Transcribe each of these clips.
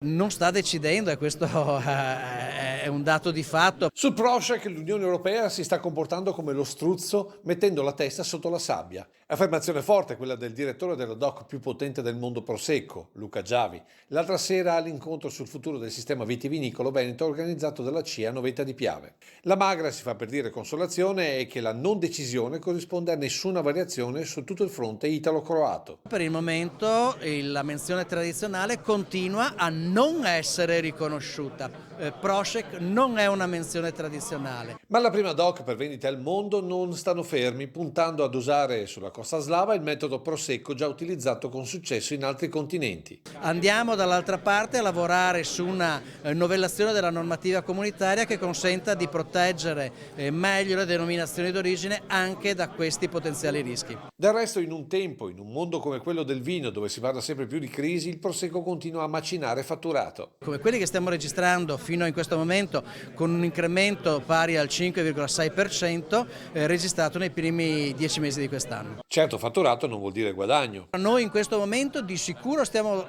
Non sta decidendo e questo è un dato di fatto. Sul Prošek l'Unione Europea si sta comportando come lo struzzo mettendo la testa sotto la sabbia. Affermazione forte quella del direttore della DOC più potente del mondo Prosecco, Luca Giavi, l'altra sera all'incontro sul futuro del sistema vitivinicolo veneto organizzato dalla CIA a Novetta di Piave. La magra, si fa per dire consolazione, è che la non decisione corrisponde a nessuna variazione su tutto il fronte italo-croato. Per il momento la menzione tradizionale continua a non essere riconosciuta. Prošek non è una menzione tradizionale. Ma la prima DOC per vendite al mondo non stanno fermi, puntando ad usare sulla costa slava il metodo Prosecco già utilizzato con successo in altri continenti. Andiamo dall'altra parte a lavorare su una novellazione della normativa comunitaria che consenta di proteggere meglio le denominazioni d'origine anche da questi potenziali rischi. Del resto, in un tempo, in un mondo come quello del vino, dove si parla sempre più di crisi, il Prosecco continua a macinare fatturato. Come quelli che stiamo registrando fino in questo momento, con un incremento pari al 5,6% registrato nei primi 10 mesi di quest'anno. Certo, fatturato non vuol dire guadagno. Noi in questo momento di sicuro stiamo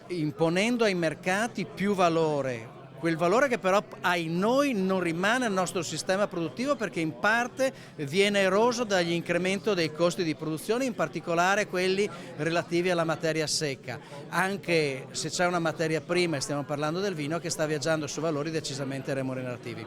imponendo ai mercati più valore. Quel valore che però ai noi non rimane nel nostro sistema produttivo perché in parte viene eroso dagli incrementi dei costi di produzione, in particolare quelli relativi alla materia secca, anche se c'è una materia prima, e stiamo parlando del vino, che sta viaggiando su valori decisamente remunerativi.